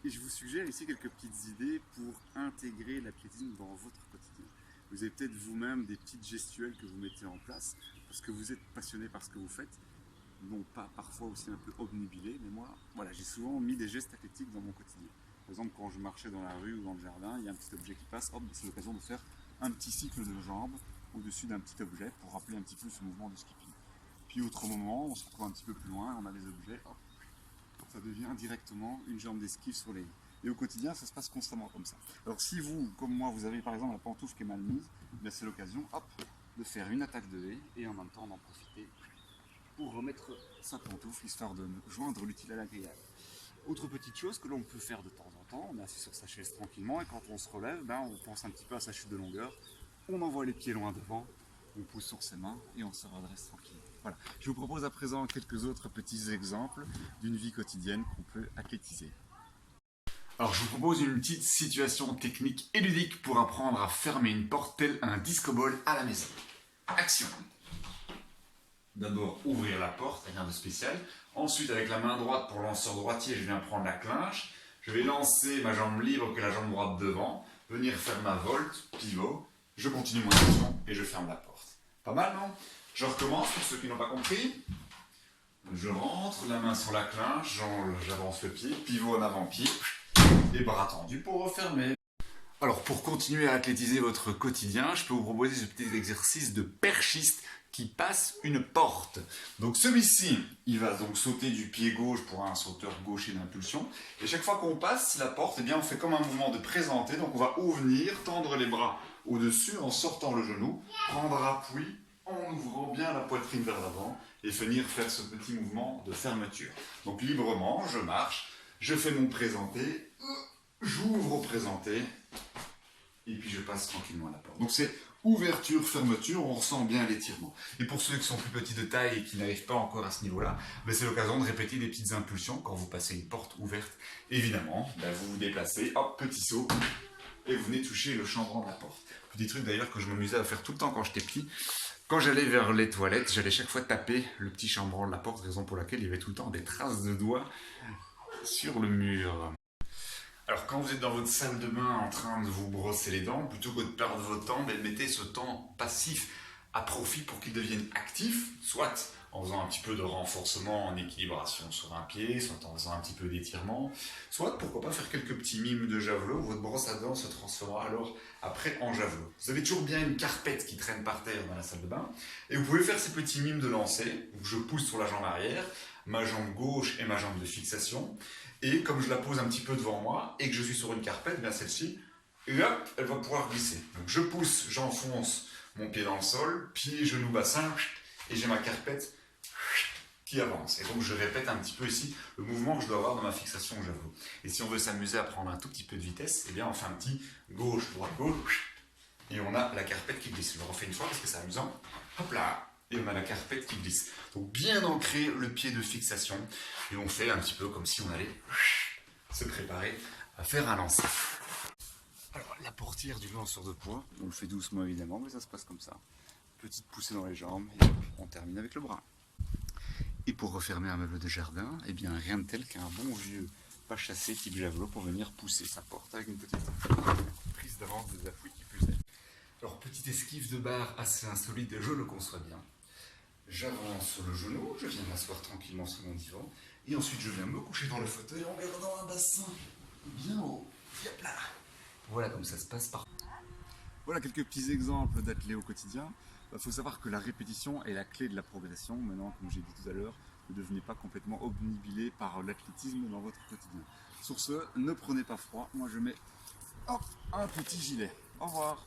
Et je vous suggère ici quelques petites idées pour intégrer l'athlétisme dans votre quotidien. Vous avez peut-être vous-même des petites gestuelles que vous mettez en place parce que vous êtes passionné par ce que vous faites, non pas parfois aussi un peu obnubilé, mais moi, voilà, j'ai souvent mis des gestes athlétiques dans mon quotidien. Par exemple, quand je marchais dans la rue ou dans le jardin, il y a un petit objet qui passe, hop, c'est l'occasion de faire un petit cycle de jambes au-dessus d'un petit objet pour rappeler un petit peu ce mouvement de skipping. Puis autre moment, on se retrouve un petit peu plus loin, on a des objets, hop, ça devient directement une jambe d'esquive sur les lignes. Et au quotidien, ça se passe constamment comme ça. Alors si vous, comme moi, vous avez par exemple la pantoufle qui est mal mise, c'est l'occasion, hop, de faire une attaque de haie et en même temps d'en profiter pour remettre sa pantoufle, histoire de joindre l'utile à l'agréable. Autre petite chose que l'on peut faire de temps en temps, on est assis sur sa chaise tranquillement et quand on se relève, on pense un petit peu à sa chute de longueur, on envoie les pieds loin devant, on pousse sur ses mains et on se redresse tranquillement. Voilà. Je vous propose à présent quelques autres petits exemples d'une vie quotidienne qu'on peut athlétiser. Alors je vous propose une petite situation technique et ludique pour apprendre à fermer une porte telle un disco-ball à la maison. Action! D'abord ouvrir la porte, rien de spécial. Ensuite avec la main droite pour lanceur droitier, je viens prendre la clinche. Je vais lancer ma jambe libre que la jambe droite devant, venir faire ma volte, pivot. Je continue mon action et je ferme la porte. Pas mal, non? Je recommence pour ceux qui n'ont pas compris. Je rentre, la main sur la clinche, j'avance le pied, pivot en avant-pied et bras tendus pour refermer. Alors pour continuer à athlétiser votre quotidien, je peux vous proposer ce petit exercice de perchiste qui passe une porte. Donc celui-ci, il va donc sauter du pied gauche pour un sauteur gaucher d'impulsion. Et chaque fois qu'on passe la porte, eh bien, on fait comme un mouvement de présenté. Donc on va ouvrir, tendre les bras au-dessus en sortant le genou, prendre appui en ouvrant bien la poitrine vers l'avant et venir faire ce petit mouvement de fermeture. Donc librement, je marche, je fais mon présenté, j'ouvre au présenté et puis je passe tranquillement à la porte. Donc c'est ouverture, fermeture, on ressent bien l'étirement. Et pour ceux qui sont plus petits de taille et qui n'arrivent pas encore à ce niveau-là, c'est l'occasion de répéter des petites impulsions quand vous passez une porte ouverte. Évidemment, vous vous déplacez, hop, petit saut, et vous venez toucher le chambranle de la porte. Petit truc d'ailleurs que je m'amusais à faire tout le temps quand j'étais petit. Quand j'allais vers les toilettes, j'allais chaque fois taper le petit chambranle de la porte, raison pour laquelle il y avait tout le temps des traces de doigts sur le mur. Alors quand vous êtes dans votre salle de bain en train de vous brosser les dents, plutôt que de perdre votre temps, mettez ce temps passif à profit pour qu'il devienne actif, soit en faisant un petit peu de renforcement en équilibration sur un pied, soit en faisant un petit peu d'étirement, soit pourquoi pas faire quelques petits mimes de javelot, votre brosse à dents se transformera alors après en javelot. Vous avez toujours bien une carpette qui traîne par terre dans la salle de bain, et vous pouvez faire ces petits mimes de lancer, où je pousse sur la jambe arrière, ma jambe gauche et ma jambe de fixation, et comme je la pose un petit peu devant moi, et que je suis sur une carpette, bien celle-ci, et hop, elle va pouvoir glisser. Donc je pousse, j'enfonce mon pied dans le sol, pied, genou, bassin, et j'ai ma carpette qui avance. Et donc je répète un petit peu ici le mouvement que je dois avoir dans ma fixation au javelot. Et si on veut s'amuser à prendre un tout petit peu de vitesse, eh bien on fait un petit gauche, droite, gauche, et on a la carpette qui glisse. Je le refais une fois parce que c'est amusant. Hop là, et on a la carpette qui glisse. Donc bien ancrer le pied de fixation, et on fait un petit peu comme si on allait se préparer à faire un lancer. Alors la portière du lanceur de poids, on le fait doucement évidemment, mais ça se passe comme ça. Petite poussée dans les jambes, et on termine avec le bras. Et pour refermer un meuble de jardin, eh bien rien de tel qu'un bon vieux pas chassé type javelot pour venir pousser sa porte avec une petite prise d'avance des appuis qui plus est. Alors petite esquive de barre assez insolite, je le conçois bien. J'avance sur le genou, je viens m'asseoir tranquillement sur mon divan, et ensuite je viens me coucher dans le fauteuil en regardant un bassin bien haut. Hop là. Voilà comme ça se passe par. Voilà quelques petits exemples d'athlètes au quotidien. Il faut savoir que la répétition est la clé de la progression. Maintenant, comme j'ai dit tout à l'heure, ne devenez pas complètement obnubilé par l'athlétisme dans votre quotidien. Sur ce, ne prenez pas froid. Moi, je mets hop, un petit gilet. Au revoir.